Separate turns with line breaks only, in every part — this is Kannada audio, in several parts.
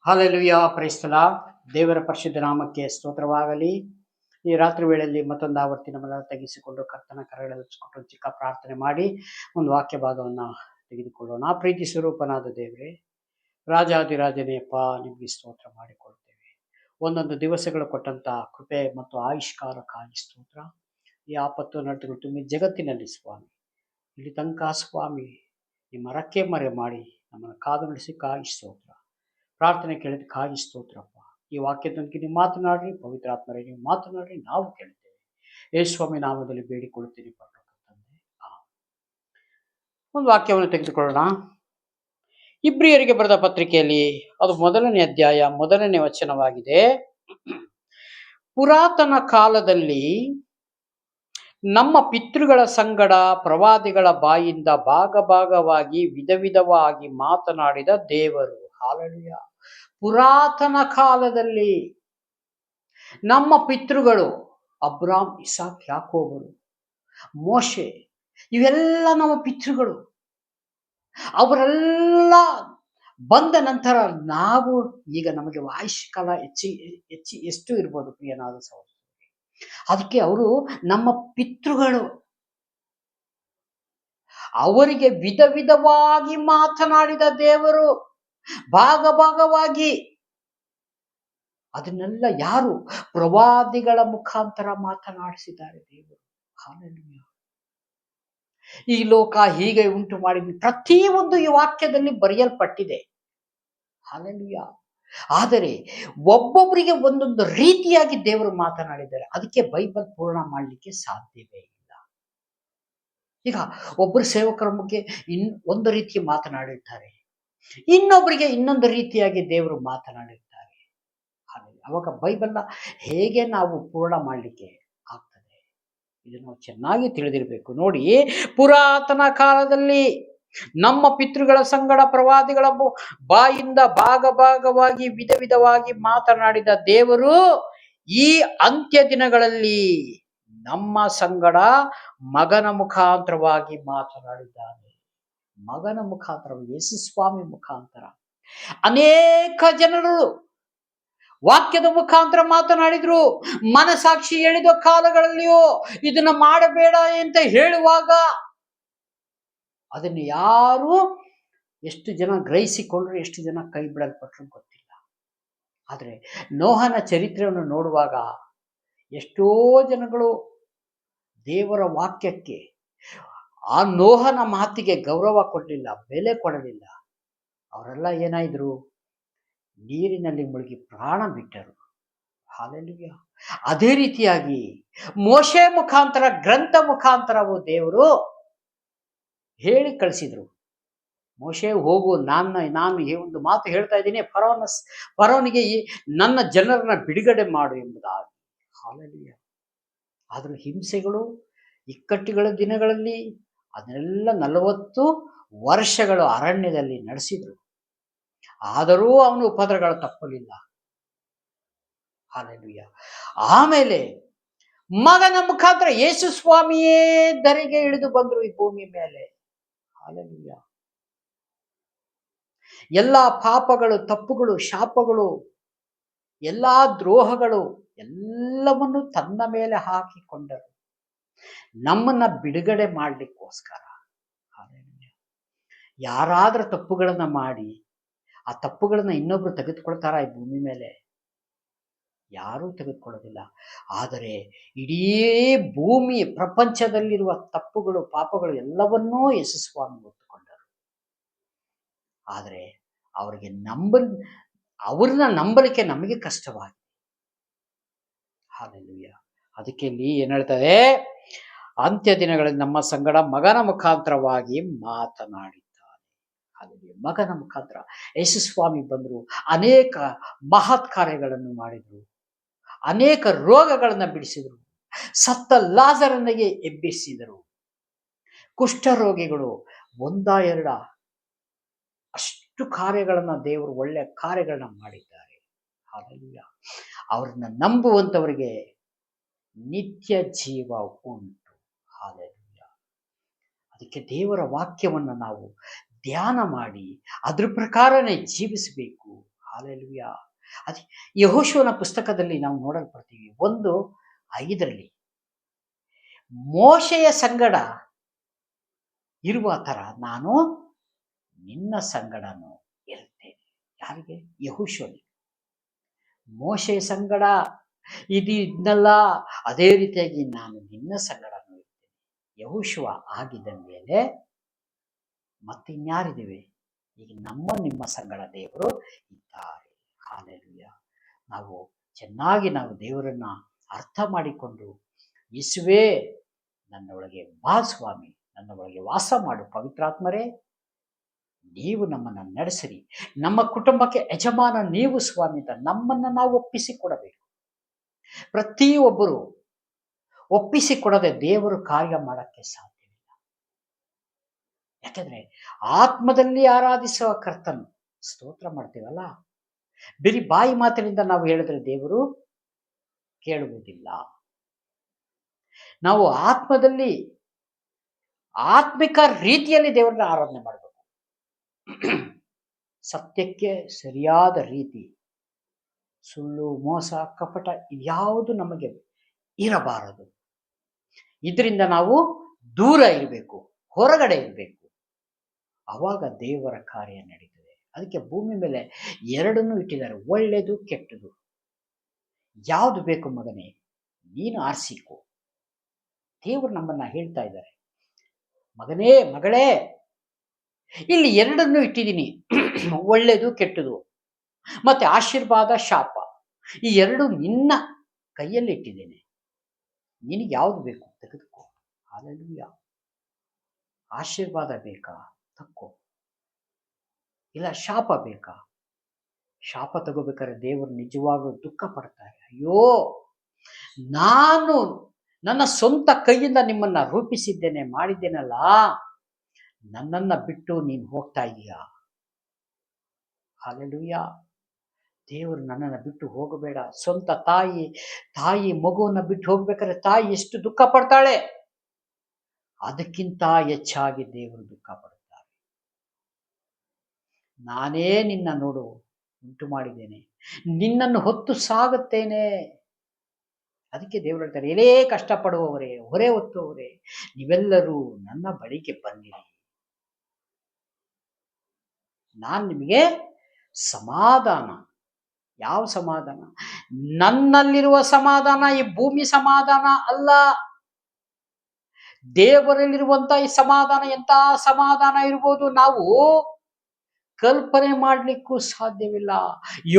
Hallelujah, price the lord. ದೇವರ ಪರಿಶುದ್ಧ ನಾಮಕ್ಕೆ ಸ್ತೋತ್ರವಾಗಲಿ. ಈ ರಾತ್ರಿ ವೇಳೆಯಲ್ಲಿ ಮತ್ತೊಂದು ಆವರ್ತಿ ನಮ್ಮನ್ನು ತಗ್ಗಿಸಿಕೊಂಡು ಕರ್ತನ ಕರಗಳಲ್ಲಿ ಹಚ್ಚಿಕೊಂಡು ಚಿಕ್ಕ ಪ್ರಾರ್ಥನೆ ಮಾಡಿ ಒಂದು ವಾಕ್ಯ ಭಾಗವನ್ನು ತೆಗೆದುಕೊಳ್ಳೋಣ. ಪ್ರೀತಿ ಸ್ವರೂಪನಾದ ದೇವರೇ, ರಾಜಾದಿರಾಜನೇ ಅಪ್ಪ, ನಿಮಗೆ ಸ್ತೋತ್ರ ಮಾಡಿಕೊಳ್ತೇವೆ. ಒಂದೊಂದು ದಿವಸಗಳು ಕೊಟ್ಟಂತ ಕೃಪೆ ಮತ್ತು ಆವಿಷ್ಕಾರಕ್ಕಾಗಿ ಸ್ತೋತ್ರ. ಈ ಆಪತ್ತು ನಡೆದು ತುಂಬಿ ಜಗತ್ತಿನಲ್ಲಿ ಸ್ವಾಮಿ, ಇಲ್ಲಿ ತನಕ ಸ್ವಾಮಿ ನಿಮ್ಮ ರಕ್ಕೆ ಮರೆ ಮಾಡಿ ನಮ್ಮನ್ನು ಕಾದು ನಡೆಸಿಕ್ಕಾಗಿ ಸ್ತೋತ್ರ. ಪ್ರಾರ್ಥನೆ ಕೇಳಿದಕ್ಕಾಗಿ ಸ್ತೋತ್ರಪ್ಪ. ಈ ವಾಕ್ಯದೊಂದಿಗೆ ನೀವು ಮಾತನಾಡ್ರಿ, ಪವಿತ್ರಾತ್ಮರೇ ನೀವು ಮಾತನಾಡ್ರಿ, ನಾವು ಕೇಳ್ತೇವೆ. ಯೇಸುಸ್ವಾಮಿ ನಾಮದಲ್ಲಿ ಬೇಡಿಕೊಳ್ಳುತ್ತೀನಿ ಪರಲೋಕ ತಂದೆ. ಒಂದು ವಾಕ್ಯವನ್ನು ತೆಗೆದುಕೊಳ್ಳೋಣ. ಇಬ್ರಿಯರಿಗೆ ಬರೆದ ಪತ್ರಿಕೆಯಲ್ಲಿ ಅದು 1ನೇ ಅಧ್ಯಾಯ 1ನೇ ವಚನವಾಗಿದೆ. ಪುರಾತನ ಕಾಲದಲ್ಲಿ ನಮ್ಮ ಪಿತೃಗಳ ಸಂಗಡ ಪ್ರವಾದಿಗಳ ಬಾಯಿಂದ ಭಾಗವಾಗಿ ವಿಧವಾಗಿ ಮಾತನಾಡಿದ ದೇವರು. ಹಾಲೆಲೂಯಾ. ಪುರಾತನ ಕಾಲದಲ್ಲಿ ನಮ್ಮ ಪಿತೃಗಳು ಅಬ್ರಾಮ್, ಇಸಾಕ್, ಯಾಕೋಬರು, ಮೋಶೆ, ಇವೆಲ್ಲ ನಮ್ಮ ಪಿತೃಗಳು. ಅವರೆಲ್ಲ ಬಂದ ನಂತರ ನಾವು ಈಗ ನಮಗೆ ಆಯುಷ್ಕಾಲ ಎಷ್ಟು ಇರ್ಬೋದು ಪ್ರಿಯನಾದ ಸಹೋದರ. ಅದಕ್ಕೆ ಅವರು ನಮ್ಮ ಪಿತೃಗಳು. ಅವರಿಗೆ ವಿಧವಾಗಿ ಮಾತನಾಡಿದ ದೇವರು, ಭಾಗವಾಗಿ. ಅದನ್ನೆಲ್ಲ ಯಾರು? ಪ್ರವಾದಿಗಳ ಮುಖಾಂತರ ಮಾತನಾಡಿಸಿದ್ದಾರೆ ದೇವರು. ಹಾಲೆಲೂಯಾ. ಈ ಲೋಕ ಹೀಗೆ ಉಂಟು ಮಾಡಿದ್ವಿ, ಪ್ರತಿಯೊಂದು ಈ ವಾಕ್ಯದಲ್ಲಿ ಬರೆಯಲ್ಪಟ್ಟಿದೆ. ಹಾಲೆಲೂಯಾ. ಆದರೆ ಒಬ್ಬೊಬ್ಬರಿಗೆ ಒಂದೊಂದು ರೀತಿಯಾಗಿ ದೇವರು ಮಾತನಾಡಿದ್ದಾರೆ. ಅದಕ್ಕೆ ಬೈಬಲ್ ಪೂರ್ಣ ಮಾಡಲಿಕ್ಕೆ ಸಾಧ್ಯವೇ ಇಲ್ಲ. ಈಗ ಒಬ್ಬರು ಸೇವಕರ ಬಗ್ಗೆ ಒಂದು ರೀತಿ ಮಾತನಾಡಿರ್ತಾರೆ, ಇನ್ನೊಬ್ಬರಿಗೆ ಇನ್ನೊಂದು ರೀತಿಯಾಗಿ ದೇವರು ಮಾತನಾಡಿರ್ತಾರೆ. ಅವಾಗ ಬೈಬಲ್ನ ಹೇಗೆ ನಾವು ಪೂರ್ಣ ಮಾಡಲಿಕ್ಕೆ ಆಗ್ತದೆ? ಇದನ್ನು ನಾವು ಚೆನ್ನಾಗಿ ತಿಳಿದಿರಬೇಕು. ನೋಡಿ, ಪುರಾತನ ಕಾಲದಲ್ಲಿ ನಮ್ಮ ಪಿತೃಗಳ ಸಂಗಡ ಪ್ರವಾದಿಗಳ ಬಾಯಿಂದ ಭಾಗವಾಗಿ ವಿಧವಾಗಿ ಮಾತನಾಡಿದ ದೇವರು ಈ ಅಂತ್ಯ ದಿನಗಳಲ್ಲಿ ನಮ್ಮ ಸಂಗಡ ಮಗನ ಮುಖಾಂತರವಾಗಿ ಮಾತನಾಡಿದ್ದಾನೆ. ಮಗನ ಮುಖಾಂತರ, ಯೇಸು ಸ್ವಾಮಿ ಮುಖಾಂತರ ಅನೇಕ ಜನರು ವಾಕ್ಯದ ಮುಖಾಂತರ ಮಾತನಾಡಿದ್ರು. ಮನಸಾಕ್ಷಿ ಹೇಳಿದ ಕಾಲಗಳಲ್ಲಿಯೋ ಇದನ್ನ ಮಾಡಬೇಡ ಅಂತ ಹೇಳುವಾಗ ಅದನ್ನು ಯಾರು ಎಷ್ಟು ಜನ ಗ್ರಹಿಸಿಕೊಂಡ್ರು, ಎಷ್ಟು ಜನ ಕೈ ಬಿಡಲ್ಪಟ್ರು ಗೊತ್ತಿಲ್ಲ. ಆದರೆ ನೋಹನ ಚರಿತ್ರೆಯನ್ನು ನೋಡುವಾಗ ಎಷ್ಟೋ ಜನಗಳು ದೇವರ ವಾಕ್ಯಕ್ಕೆ, ಆ ನೋಹನ ಮಾತಿಗೆ ಗೌರವ ಕೊಡಲಿಲ್ಲ, ಬೆಲೆ ಕೊಡಲಿಲ್ಲ. ಅವರೆಲ್ಲ ಏನಾಯಿದ್ರು? ನೀರಿನಲ್ಲಿ ಮುಳುಗಿ ಪ್ರಾಣ ಬಿಟ್ಟರು. ಹಾಲೆಲೂಯಾ. ಅದೇ ರೀತಿಯಾಗಿ ಮೋಶೆ ಮುಖಾಂತರ, ಗ್ರಂಥ ಮುಖಾಂತರವು ದೇವರು ಹೇಳಿ ಕಳಿಸಿದ್ರು. ಮೋಶೆ, ಹೋಗು, ನಾನು ಈ ಒಂದು ಮಾತು ಹೇಳ್ತಾ ಇದ್ದೀನಿ, ಫರೋನಿಗೆ ನನ್ನ ಜನರನ್ನ ಬಿಡುಗಡೆ ಮಾಡು ಎಂಬುದಾಗಿ. ಹಾಲೆಲೂಯಾ. ಆದರೂ ಹಿಂಸೆಗಳು, ಇಕ್ಕಟ್ಟುಗಳ ದಿನಗಳಲ್ಲಿ ಅದನ್ನೆಲ್ಲ 40 ವರ್ಷಗಳು ಅರಣ್ಯದಲ್ಲಿ ನಡೆಸಿದ್ರು. ಆದರೂ ಅವನು ಉಪದ್ರಗಳು ತಪ್ಪಲಿಲ್ಲ. ಹಾಲೆಲೂಯಾ. ಆಮೇಲೆ ಮಗನ ಮುಖಾಂತರ ಯೇಸು ಸ್ವಾಮಿಯೇ ಧರೆಗೆ ಇಳಿದು ಬಂದರು ಈ ಭೂಮಿ ಮೇಲೆ. ಹಾಲೆಲೂಯಾ. ಎಲ್ಲಾ ಪಾಪಗಳು, ತಪ್ಪುಗಳು, ಶಾಪಗಳು, ಎಲ್ಲಾ ದ್ರೋಹಗಳು ಎಲ್ಲವನ್ನು ತನ್ನ ಮೇಲೆ ಹಾಕಿಕೊಂಡರು, ನಮ್ಮನ್ನ ಬಿಡುಗಡೆ ಮಾಡಲಿಕ್ಕೋಸ್ಕರ. ಹಾಲೆಲೂಯಾ. ಯಾರಾದ್ರೂ ತಪ್ಪುಗಳನ್ನ ಮಾಡಿ ಆ ತಪ್ಪುಗಳನ್ನ ಇನ್ನೊಬ್ರು ತೆಗೆದುಕೊಳ್ತಾರ ಈ ಭೂಮಿ ಮೇಲೆ? ಯಾರೂ ತೆಗೆದುಕೊಳ್ಳೋದಿಲ್ಲ. ಆದರೆ ಇಡೀ ಭೂಮಿ ಪ್ರಪಂಚದಲ್ಲಿರುವ ತಪ್ಪುಗಳು, ಪಾಪಗಳು ಎಲ್ಲವನ್ನೂ ಯೇಸು ಸ್ವಾಮಿ ಹೊತ್ತುಕೊಂಡರು. ಆದರೆ ಅವರಿಗೆ ಅವ್ರನ್ನ ನಂಬಲಿಕ್ಕೆ ನಮಗೆ ಕಷ್ಟವಾಗಿದೆ. ಹಾಲೆಲೂಯಾ. ಅದಕ್ಕೆ ಇಲ್ಲಿ ಏನ್ ಹೇಳ್ತಾರೆ? ಅಂತ್ಯ ದಿನಗಳಲ್ಲಿ ನಮ್ಮ ಸಂಗಡ ಮಗನ ಮುಖಾಂತರವಾಗಿ ಮಾತನಾಡಿದ್ದಾನೆ. ಹಾಲೆಲೂಯಾ. ಮಗನ ಮುಖಾಂತರ ಯೇಸು ಸ್ವಾಮಿ ಬಂದರು, ಅನೇಕ ಮಹತ್ ಕಾರ್ಯಗಳನ್ನು ಮಾಡಿದರು, ಅನೇಕ ರೋಗಗಳನ್ನ ಬಿಡಿಸಿದರು, ಸತ್ತ ಲಾಜರನಿಗೆ ಎಬ್ಬಿಸಿದರು, ಕುಷ್ಠರೋಗಿಗಳು 1-2 ಅಷ್ಟು ಕಾರ್ಯಗಳನ್ನ ದೇವರು, ಒಳ್ಳೆ ಕಾರ್ಯಗಳನ್ನ ಮಾಡಿದ್ದಾರೆ. ಹಾಲೆಲೂಯಾ. ಅವ್ರನ್ನ ನಂಬುವಂತವರಿಗೆ ನಿತ್ಯ ಜೀವ ಉಂಟು. ಹಾಲೆಲೂಯಾ. ಅದಕ್ಕೆ ದೇವರ ವಾಕ್ಯವನ್ನ ನಾವು ಧ್ಯಾನ ಮಾಡಿ ಅದ್ರ ಪ್ರಕಾರನೇ ಜೀವಿಸಬೇಕು. ಹಾಲೆಲೂಯಾ. ಅದೇ ಯೆಹೋಶುವನ ಪುಸ್ತಕದಲ್ಲಿ ನಾವು ನೋಡಲ್ಪಡ್ತೀವಿ 1:5 ಮೋಶೆಯ ಸಂಗಡ ಇರುವ ತರ ನಾನು ನಿನ್ನ ಸಂಗಡನು ಇರುತ್ತೇನೆ. ಯಾರಿಗೆ? ಯೆಹೋಶುವನಿಗೆ. ಮೋಶೆಯ ಸಂಗಡ ಇದನ್ನಲ್ಲ, ಅದೇ ರೀತಿಯಾಗಿ ನಾನು ನಿನ್ನ ಸಂಗಡನು ಇರ್ತೇನೆ. ಯೆಹೋಶುವ ಆಗಿದ್ದ ಮೇಲೆ ಮತ್ತಿನ್ಯಾರಿದ್ದೀವಿ? ಈಗ ನಿಮ್ಮ ಸಂಗಡ ದೇವರು ಇದ್ದಾರೆ. ಹಾಲೆಲೂಯಾ. ನಾವು ಚೆನ್ನಾಗಿ ದೇವರನ್ನ ಅರ್ಥ ಮಾಡಿಕೊಂಡು, ಯೇಸುವೇ ನನ್ನ ಒಳಗೆ ಬಾ ಸ್ವಾಮಿ, ನನ್ನ ಒಳಗೆ ವಾಸ ಮಾಡು ಪವಿತ್ರಾತ್ಮರೇ, ನೀವು ನಮ್ಮನ್ನು ನಡೆಸಿರಿ, ನಮ್ಮ ಕುಟುಂಬಕ್ಕೆ ಯಜಮಾನ ನೀವು ಸ್ವಾಮಿ ಅಂತ ನಮ್ಮನ್ನು ನಾವು ಒಪ್ಪಿಸಿಕೊಡಬೇಕು. ಪ್ರತಿಯೊಬ್ಬರು ಒಪ್ಪಿಸಿಕೊಡದೆ ದೇವರು ಕಾರ್ಯ ಮಾಡಕ್ಕೆ ಸಾಧ್ಯವಿಲ್ಲ. ಯಾಕೆಂದ್ರೆ ಆತ್ಮದಲ್ಲಿ ಆರಾಧಿಸುವ ಕರ್ತನು ಸ್ತೋತ್ರ ಮಾಡ್ತೀವಲ್ಲ, ಬರೀ ಬಾಯಿ ಮಾತಿನಿಂದ ನಾವು ಹೇಳಿದ್ರೆ ದೇವರು ಕೇಳುವುದಿಲ್ಲ. ನಾವು ಆತ್ಮದಲ್ಲಿ ಆತ್ಮಿಕ ರೀತಿಯಲ್ಲಿ ದೇವರನ್ನ ಆರಾಧನೆ ಮಾಡಬೇಕು. ಸತ್ಯಕ್ಕೆ ಸರಿಯಾದ ರೀತಿ, ಸುಳ್ಳು, ಮೋಸ, ಕಪಟ ಇದ್ಯಾವುದು ನಮಗೆ ಇರಬಾರದು. ಇದರಿಂದ ನಾವು ದೂರ ಇರಬೇಕು, ಹೊರಗಡೆ ಇರಬೇಕು. ಅವಾಗ ದೇವರ ಕಾರ್ಯ ನಡೀತದೆ. ಅದಕ್ಕೆ ಭೂಮಿ ಮೇಲೆ ಎರಡನ್ನೂ ಇಟ್ಟಿದ್ದಾರೆ, ಒಳ್ಳೆಯದು ಕೆಟ್ಟದು. ಯಾವುದು ಬೇಕು ಮಗನೇ, ನೀನು ಆರಿಸಿಕೋ. ದೇವರು ನಮ್ಮನ್ನ ಹೇಳ್ತಾ ಇದ್ದಾರೆ, ಮಗನೇ ಮಗಳೇ, ಇಲ್ಲಿ ಎರಡನ್ನೂ ಇಟ್ಟಿದ್ದೀನಿ, ಒಳ್ಳೆಯದು ಕೆಟ್ಟದು ಮತ್ತೆ ಆಶೀರ್ವಾದ ಶಾಪ, ಈ ಎರಡು ನಿನ್ನ ಕೈಯಲ್ಲಿ ಇಟ್ಟಿದ್ದೇನೆ. ನಿನಗೆ ಯಾವುದು ಬೇಕು ತೆಗೆದುಕೋ. ಹಾಲೆಲೂಯಾ. ಆಶೀರ್ವಾದ ಬೇಕಾ? ತಕ್ಕೋ. ಇಲ್ಲ ಶಾಪ ಬೇಕಾ? ಶಾಪ ತಗೋಬೇಕಾದ್ರೆ ದೇವರು ನಿಜವಾಗ್ಲೂ ದುಃಖ ಪಡ್ತಾರೆ. ಅಯ್ಯೋ, ನಾನು ನನ್ನ ಸ್ವಂತ ಕೈಯಿಂದ ನಿಮ್ಮನ್ನ ರೂಪಿಸಿದ್ದೇನೆ, ಮಾಡಿದ್ದೇನಲ್ಲ, ನನ್ನನ್ನ ಬಿಟ್ಟು ನೀನು ಹೋಗ್ತಾ ಇದೀಯಾ? ಹಾಲೆಲೂಯಾ. ದೇವರು ನನ್ನನ್ನು ಬಿಟ್ಟು ಹೋಗಬೇಡ. ಸ್ವಂತ ತಾಯಿ ಮಗುವನ್ನ ಬಿಟ್ಟು ಹೋಗ್ಬೇಕಾದ್ರೆ ತಾಯಿ ಎಷ್ಟು ದುಃಖ ಪಡ್ತಾಳೆ, ಅದಕ್ಕಿಂತ ಹೆಚ್ಚಾಗಿ ದೇವರು ದುಃಖ ಪಡುತ್ತಾರೆ. ನಾನೇ ನಿನ್ನ ನೋಡು ಉಂಟು ಮಾಡಿದ್ದೇನೆ, ನಿನ್ನನ್ನು ಹೊತ್ತು ಸಾಗುತ್ತೇನೆ. ಅದಕ್ಕೆ ದೇವರು ಹೇಳ್ತಾರೆ, ಎಲೇ ಕಷ್ಟಪಡುವವರೇ, ಹೊರೆ ಹೊತ್ತುವವರೇ, ನೀವೆಲ್ಲರೂ ನನ್ನ ಬಳಿಗೆ ಬನ್ನಿರಿ, ನಾನು ನಿಮಗೆ ಸಮಾಧಾನ. ಯಾವ ಸಮಾಧಾನ? ನನ್ನಲ್ಲಿರುವ ಸಮಾಧಾನ ಈ ಭೂಮಿ ಸಮಾಧಾನ ಅಲ್ಲ. ದೇವರಲ್ಲಿರುವಂತ ಈ ಸಮಾಧಾನ ಎಂತ ಸಮಾಧಾನ ಇರ್ಬೋದು, ನಾವು ಕಲ್ಪನೆ ಮಾಡ್ಲಿಕ್ಕೂ ಸಾಧ್ಯವಿಲ್ಲ,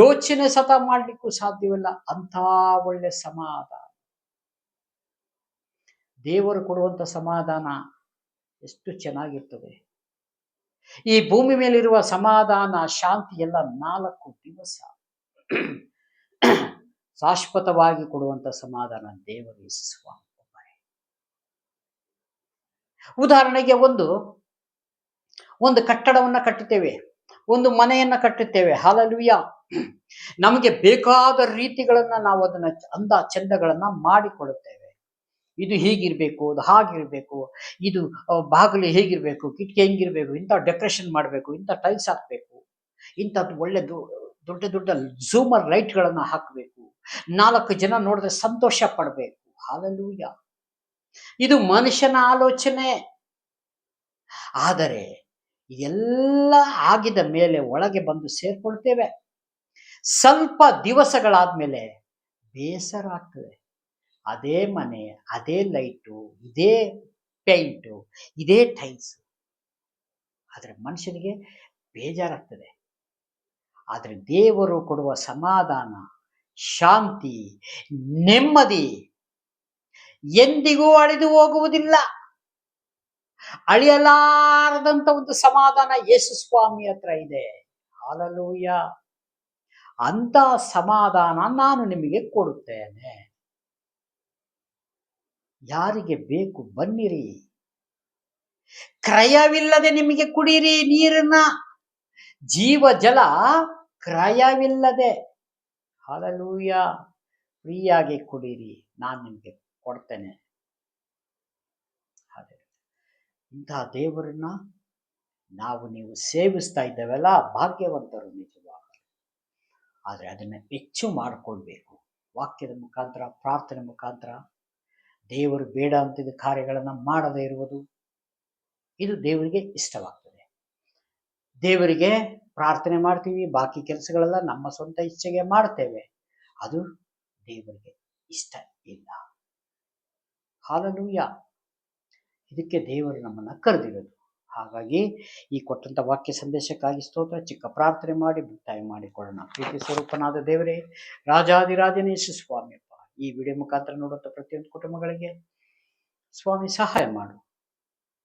ಯೋಚನೆ ಸತ ಮಾಡ್ಲಿಕ್ಕೂ ಸಾಧ್ಯವಿಲ್ಲ. ಅಂತ ಒಳ್ಳೆ ಸಮಾಧಾನ ದೇವರು ಕೊಡುವಂತ ಸಮಾಧಾನ ಎಷ್ಟು ಚೆನ್ನಾಗಿರ್ತದೆ. ಈ ಭೂಮಿ ಮೇಲಿರುವ ಸಮಾಧಾನ, ಶಾಂತಿ ಎಲ್ಲ 4 ದಿವಸ ಶಾಶ್ವತವಾಗಿ ಕೊಡುವಂತ ಸಮಾಧಾನ ದೇವರು ಯೇಸುವ. ಉದಾಹರಣೆಗೆ ಒಂದು ಕಟ್ಟಡವನ್ನ ಕಟ್ಟುತ್ತೇವೆ, ಒಂದು ಮನೆಯನ್ನ ಕಟ್ಟುತ್ತೇವೆ. ಹಾಲೆಲೂಯಾ. ನಮಗೆ ಬೇಕಾದ ರೀತಿಗಳನ್ನ ನಾವು ಅದನ್ನ ಅಂದ ಚಂದಗಳನ್ನ ಮಾಡಿಕೊಳ್ಳುತ್ತೇವೆ. ಇದು ಹೀಗಿರ್ಬೇಕು, ಅದು ಹಾಗಿರ್ಬೇಕು, ಇದು ಬಾಗಿಲು ಹೇಗಿರ್ಬೇಕು, ಕಿಟಕಿ ಹೆಂಗಿರ್ಬೇಕು, ಇಂಥ ಡೆಕೋರೇಷನ್ ಮಾಡಬೇಕು, ಇಂಥ ಟೈಲ್ಸ್ ಹಾಕ್ಬೇಕು, ಇಂಥದ್ದು ಒಳ್ಳೆ ದೊಡ್ಡ ದೊಡ್ಡ ಝೂಮರ್ ಲೈಟ್ಗಳನ್ನ ಹಾಕಬೇಕು, 4 ಜನ ನೋಡಿದ್ರೆ ಸಂತೋಷ ಪಡಬೇಕು. ಹಾಲೆಲೂಯಾ. ಇದು ಮನುಷ್ಯನ ಆಲೋಚನೆ. ಆದರೆ ಎಲ್ಲ ಆಗಿದ ಮೇಲೆ ಒಳಗೆ ಬಂದು ಸೇರ್ಕೊಳ್ತೇವೆ. ಸ್ವಲ್ಪ ದಿವಸಗಳಾದ್ಮೇಲೆ ಬೇಸರ ಆಗ್ತದೆ. ಅದೇ ಮನೆ, ಅದೇ ಲೈಟು, ಇದೇ ಪೇಂಟು, ಇದೇ ಟೈಲ್ಸ್. ಆದರೆ ಮನುಷ್ಯನಿಗೆ ಬೇಜಾರಾಗ್ತದೆ. ಆದರೆ ದೇವರು ಕೊಡುವ ಸಮಾಧಾನ, ಶಾಂತಿ, ನೆಮ್ಮದಿ ಎಂದಿಗೂ ಅಳಿದು ಹೋಗುವುದಿಲ್ಲ. ಅಳಿಯಲಾರದಂತ ಒಂದು ಸಮಾಧಾನ ಯೇಸು ಸ್ವಾಮಿ ಹತ್ರ ಇದೆ. ಹಾಲೆಲೂಯಾ. ಅಂತ ಸಮಾಧಾನ ನಾನು ನಿಮಗೆ ಕೊಡುತ್ತೇನೆ. ಯಾರಿಗೆ ಬೇಕು ಬನ್ನಿರಿ, ಕ್ರಯವಿಲ್ಲದೆ ನಿಮಗೆ ಕುಡೀರಿ ನೀರನ್ನ, ಜೀವ ಜಲ ಕ್ರಯವಿಲ್ಲದೆ. ಹಾಲೆಲೂಯಾ. ಫ್ರೀಯಾಗಿ ಕುಡೀರಿ, ನಾನು ನಿಮಗೆ ಕೊಡ್ತೇನೆ. ಇಂತಹ ದೇವರನ್ನ ನೀವು ಸೇವಿಸ್ತಾ ಇದ್ದೇವಲ್ಲ, ಭಾಗ್ಯವಂತರು ನಿಜವಾಗ. ಆದರೆ ಅದನ್ನು ಹೆಚ್ಚು ಮಾಡಿಕೊಳ್ಬೇಕು. ವಾಕ್ಯದ ಮುಖಾಂತರ, ಪ್ರಾರ್ಥನೆ ಮುಖಾಂತರ ದೇವರು ಬೇಡ ಅಂತಿದ್ದ ಕಾರ್ಯಗಳನ್ನು ಮಾಡದೇ ಇರುವುದು, ಇದು ದೇವರಿಗೆ ಇಷ್ಟವಾಗ್ತದೆ. ದೇವರಿಗೆ ಪ್ರಾರ್ಥನೆ ಮಾಡ್ತೀವಿ, ಬಾಕಿ ಕೆಲಸಗಳೆಲ್ಲ ನಮ್ಮ ಸ್ವಂತ ಇಚ್ಛೆಗೆ ಮಾಡ್ತೇವೆ, ಅದು ದೇವರಿಗೆ ಇಷ್ಟ ಇಲ್ಲ. ಹಾಲೆಲೂಯಾ. ಇದಕ್ಕೆ ದೇವರು ನಮ್ಮನ್ನ ಕರೆದಿರೋದು. ಹಾಗಾಗಿ ಈ ಕೊಟ್ಟಂತ ವಾಕ್ಯ ಸಂದೇಶಕ್ಕಾಗಿ ಸ್ತೋತ್ರ. ಚಿಕ್ಕ ಪ್ರಾರ್ಥನೆ ಮಾಡಿ ಮುಕ್ತಾಯ ಮಾಡಿಕೊಳ್ಳೋಣ. ಪ್ರೀತಿ ಸ್ವರೂಪನಾದ ದೇವರೇ, ರಾಜಾದಿರಾಜನೇ ಯೇಸು ಸ್ವಾಮಿಯಪ್ಪ, ಈ ವಿಡಿಯೋ ಮುಖಾಂತರ ನೋಡುವಂಥ ಪ್ರತಿಯೊಂದು ಕುಟುಂಬಗಳಿಗೆ ಸ್ವಾಮಿ ಸಹಾಯ ಮಾಡು.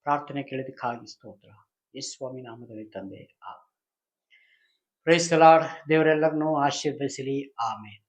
ಪ್ರಾರ್ಥನೆ ಕೇಳಿದಕ್ಕಾಗಿ ಸ್ತೋತ್ರ. ಯೇಸು ಸ್ವಾಮಿ ನಾಮದಲ್ಲಿ ತಂದೆ. Price the lord. ದೇವರೆಲ್ಲರನ್ನೂ ಆಶೀರ್ವದಿಸಲಿ. ಆಮೇನ್.